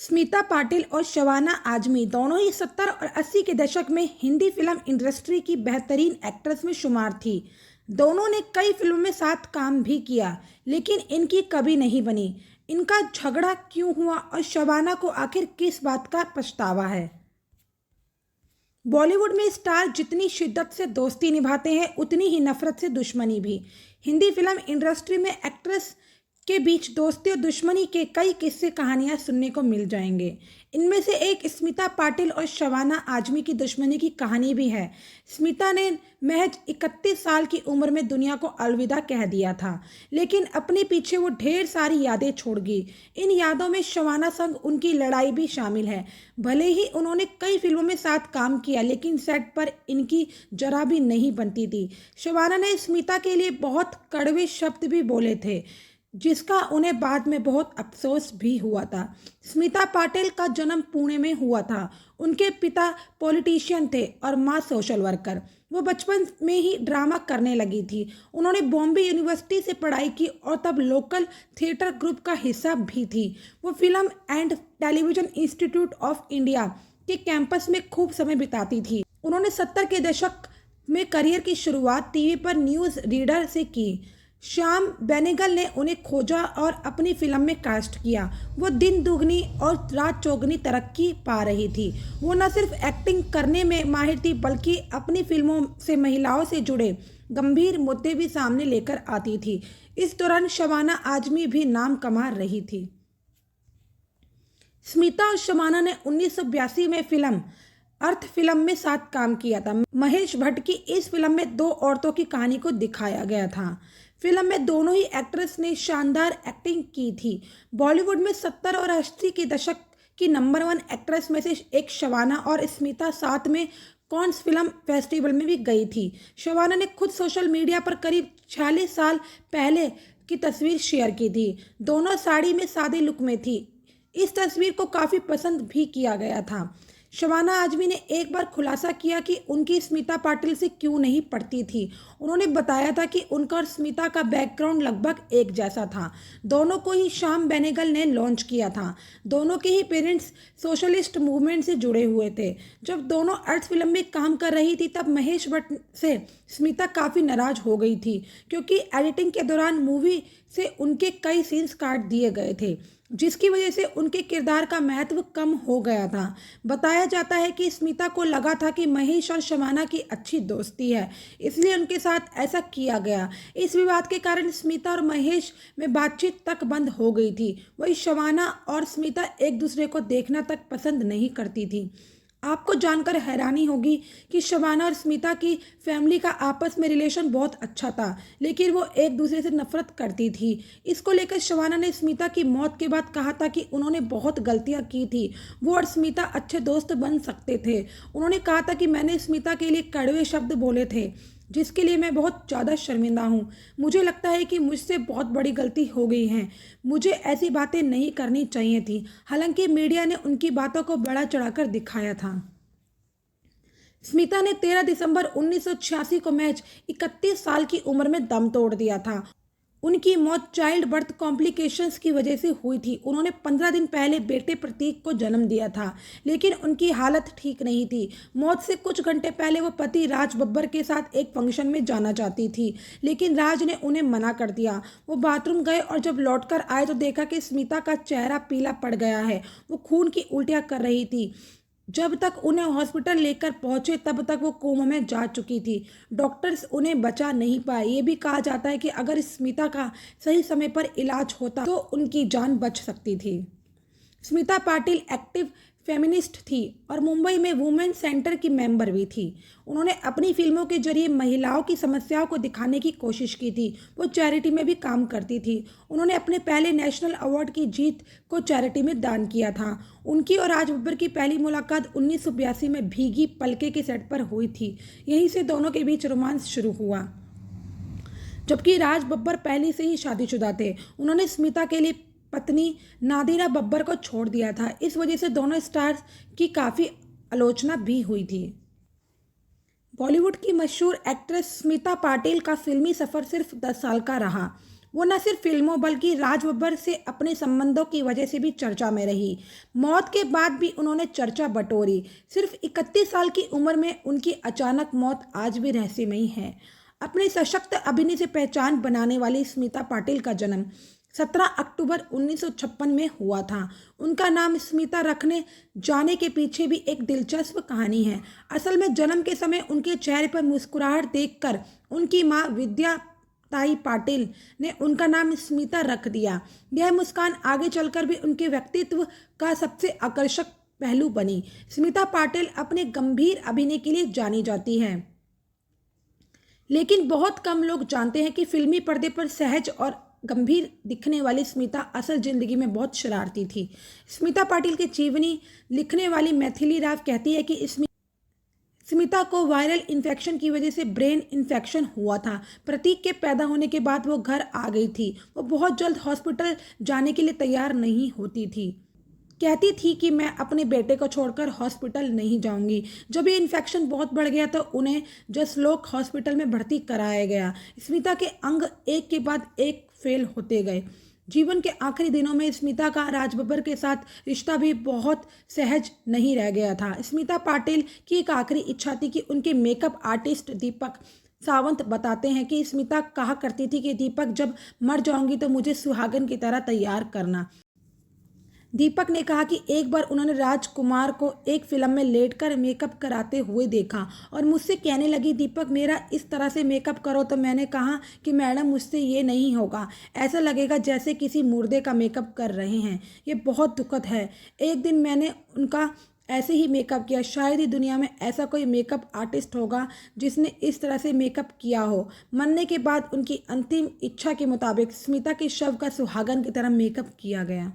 स्मिता पाटिल और शबाना आजमी दोनों ही 70 और 80 के दशक में हिंदी फिल्म इंडस्ट्री की बेहतरीन एक्ट्रेस में शुमार थी। दोनों ने कई फिल्मों में साथ काम भी किया, लेकिन इनकी कभी नहीं बनी। इनका झगड़ा क्यों हुआ और शबाना को आखिर किस बात का पछतावा है? बॉलीवुड में स्टार जितनी शिद्दत से दोस्ती निभाते हैं, उतनी ही नफरत से दुश्मनी भी। हिंदी फिल्म इंडस्ट्री में एक्ट्रेस के बीच दोस्ती और दुश्मनी के कई किस्से कहानियां सुनने को मिल जाएंगे। इनमें से एक स्मिता पाटिल और शबाना आजमी की दुश्मनी की कहानी भी है। स्मिता ने महज 31 साल की उम्र में दुनिया को अलविदा कह दिया था, लेकिन अपने पीछे वो ढेर सारी यादें छोड़ गई। इन यादों में शबाना संग उनकी लड़ाई भी शामिल है। भले ही उन्होंने कई फिल्मों में साथ काम किया, लेकिन सेट पर इनकी जरा भी नहीं बनती थी। शबाना ने स्मिता के लिए बहुत कड़वे शब्द भी बोले थे, जिसका उन्हें बाद में बहुत अफसोस भी हुआ था। स्मिता पाटिल का जन्म पुणे में हुआ था। उनके पिता पॉलिटिशियन थे और माँ सोशल वर्कर। वो बचपन में ही ड्रामा करने लगी थी। उन्होंने बॉम्बे यूनिवर्सिटी से पढ़ाई की और तब लोकल थिएटर ग्रुप का हिस्सा भी थी। वो film and television institute of India के कैंपस में खूब समय बिताती थी। उन्होंने 70 के दशक में करियर की शुरुआत टीवी पर न्यूज़ रीडर से की। श्याम बेनेगल ने उन्हें खोजा और अपनी फिल्म में कास्ट किया। वो दिन दुगनी और रात चौगनी तरक्की पा रही थी। वो न सिर्फ एक्टिंग करने में माहिर थी, बल्कि अपनी फिल्मों से महिलाओं से जुड़े गंभीर मुद्दे भी सामने लेकर आती थी। इस दौरान शबाना आजमी भी नाम कमा रही थी। स्मिता और शबाना ने 1982 में फिल्म अर्थ फिल्म में साथ काम किया था। महेश भट्ट की इस फिल्म में दो औरतों की कहानी को दिखाया गया था। फिल्म में दोनों ही एक्ट्रेस ने शानदार एक्टिंग की थी। बॉलीवुड में 70 और 80 के दशक की नंबर 1 एक्ट्रेस में से एक शबाना और स्मिता साथ में कॉन्स फिल्म फेस्टिवल में भी गई थी। शबाना ने खुद सोशल मीडिया पर करीब 46 साल पहले की तस्वीर शेयर की थी। दोनों साड़ी में सादे लुक में थी। इस तस्वीर को काफ़ी पसंद भी किया गया था। शबाना आजमी ने एक बार खुलासा किया कि उनकी स्मिता पाटिल से क्यों नहीं पड़ती थी। उन्होंने बताया था कि उनका और स्मिता का बैकग्राउंड लगभग एक जैसा था। दोनों को ही श्याम बेनेगल ने लॉन्च किया था। दोनों के ही पेरेंट्स सोशलिस्ट मूवमेंट से जुड़े हुए थे। जब दोनों अर्थ फिल्म में काम कर रही थी, तब महेश भट्ट से स्मिता काफ़ी नाराज हो गई थी, क्योंकि एडिटिंग के दौरान मूवी से उनके कई सीन्स काट दिए गए थे, जिसकी वजह से उनके किरदार का महत्व कम हो गया था। बताया जाता है कि स्मिता को लगा था कि महेश और शबाना की अच्छी दोस्ती है, इसलिए उनके साथ ऐसा किया गया। इस विवाद के कारण स्मिता और महेश में बातचीत तक बंद हो गई थी। वही शबाना और स्मिता एक दूसरे को देखना तक पसंद नहीं करती थी। आपको जानकर हैरानी होगी कि शबाना और स्मिता की फैमिली का आपस में रिलेशन बहुत अच्छा था, लेकिन वो एक दूसरे से नफरत करती थी। इसको लेकर शबाना ने स्मिता की मौत के बाद कहा था कि उन्होंने बहुत गलतियां की थी। वो और स्मिता अच्छे दोस्त बन सकते थे। उन्होंने कहा था कि मैंने स्मिता के लिए कड़वे शब्द बोले थे, जिसके लिए मैं बहुत ज़्यादा शर्मिंदा हूँ। मुझे लगता है कि मुझसे बहुत बड़ी गलती हो गई है। मुझे ऐसी बातें नहीं करनी चाहिए थी। हालांकि मीडिया ने उनकी बातों को बड़ा चढ़ाकर दिखाया था। स्मिता ने 13 दिसंबर 1986 को महज 31 साल की उम्र में दम तोड़ दिया था। उनकी मौत चाइल्ड बर्थ कॉम्प्लिकेशंस की वजह से हुई थी। उन्होंने 15 दिन पहले बेटे प्रतीक को जन्म दिया था, लेकिन उनकी हालत ठीक नहीं थी। मौत से कुछ घंटे पहले वो पति राज बब्बर के साथ एक फंक्शन में जाना चाहती थी, लेकिन राज ने उन्हें मना कर दिया। वो बाथरूम गए और जब लौटकर आए तो देखा कि स्मिता का चेहरा पीला पड़ गया है। वो खून की उल्टियाँ कर रही थी। जब तक उन्हें हॉस्पिटल लेकर पहुंचे, तब तक वो कोमा में जा चुकी थी। डॉक्टर्स उन्हें बचा नहीं पाए। ये भी कहा जाता है कि अगर स्मिता का सही समय पर इलाज होता तो उनकी जान बच सकती थी। स्मिता पाटिल एक्टिव फेमिनिस्ट थी और मुंबई में वुमेन सेंटर की मेंबर भी थी। उन्होंने अपनी फिल्मों के जरिए महिलाओं की समस्याओं को दिखाने की कोशिश की थी। वो चैरिटी में भी काम करती थी। उन्होंने अपने पहले नेशनल अवार्ड की जीत को चैरिटी में दान किया था। उनकी और राज बब्बर की पहली मुलाकात 1982 में भीगी पलके के सेट पर हुई थी। यहीं से दोनों के बीच रोमांस शुरू हुआ। जबकि राज बब्बर पहले से ही शादीशुदा थे, उन्होंने स्मिता के लिए पत्नी नादिरा बब्बर को छोड़ दिया था। इस वजह से दोनों स्टार्स की काफ़ी आलोचना भी हुई थी। बॉलीवुड की मशहूर एक्ट्रेस स्मिता पाटिल का फिल्मी सफ़र सिर्फ 10 साल का रहा। वो न सिर्फ फिल्मों बल्कि राज बब्बर से अपने संबंधों की वजह से भी चर्चा में रही। मौत के बाद भी उन्होंने चर्चा बटोरी। सिर्फ 31 साल की उम्र में उनकी अचानक मौत आज भी रहस्यमयी है। अपने सशक्त अभिनय से पहचान बनाने वाली स्मिता पाटिल का जन्म 17 अक्टूबर 1956 में हुआ था। उनका नाम स्मिता रखने जाने के पीछे भी एक दिलचस्प कहानी है। असल में जन्म के समय उनके चेहरे पर मुस्कुराहट देखकर उनकी माँ विद्या ताई पाटिल ने उनका नाम स्मिता रख दिया। यह मुस्कान आगे चलकर भी उनके व्यक्तित्व का सबसे आकर्षक पहलू बनी। स्मिता पाटिल अपने गंभीर अभिनय के लिए जानी जाती है, लेकिन बहुत कम लोग जानते हैं कि फिल्मी पर्दे पर सहज और गंभीर दिखने वाली स्मिता असल जिंदगी में बहुत शरारती थी। स्मिता पाटिल की जीवनी लिखने वाली मैथिली राव कहती है कि स्मिता को वायरल इन्फेक्शन की वजह से ब्रेन इन्फेक्शन हुआ था। प्रतीक के पैदा होने के बाद वो घर आ गई थी। वो बहुत जल्द हॉस्पिटल जाने के लिए तैयार नहीं होती थी। कहती थी कि मैं अपने बेटे को छोड़कर हॉस्पिटल नहीं जाऊंगी। जब ये इन्फेक्शन बहुत बढ़ गया तो उन्हें जसलोक हॉस्पिटल में भर्ती कराया गया। स्मिता के अंग एक के बाद एक फेल होते गए। जीवन के आखिरी दिनों में स्मिता का राज बब्बर के साथ रिश्ता भी बहुत सहज नहीं रह गया था। स्मिता पाटिल की एक आखिरी इच्छा थी कि उनके मेकअप आर्टिस्ट दीपक सावंत बताते हैं कि स्मिता कहा करती थी कि दीपक, जब मर जाऊंगी तो मुझे सुहागन की तरह तैयार करना। दीपक ने कहा कि एक बार उन्होंने राजकुमार को एक फिल्म में लेटकर मेकअप कराते हुए देखा और मुझसे कहने लगी, दीपक मेरा इस तरह से मेकअप करो। तो मैंने कहा कि मैडम मुझसे ये नहीं होगा, ऐसा लगेगा जैसे किसी मुर्दे का मेकअप कर रहे हैं। ये बहुत दुखद है। एक दिन मैंने उनका ऐसे ही मेकअप किया। शायद ही दुनिया में ऐसा कोई मेकअप आर्टिस्ट होगा जिसने इस तरह से मेकअप किया हो। मरने के बाद उनकी अंतिम इच्छा के मुताबिक स्मिता के शव का सुहागन की तरह मेकअप किया गया।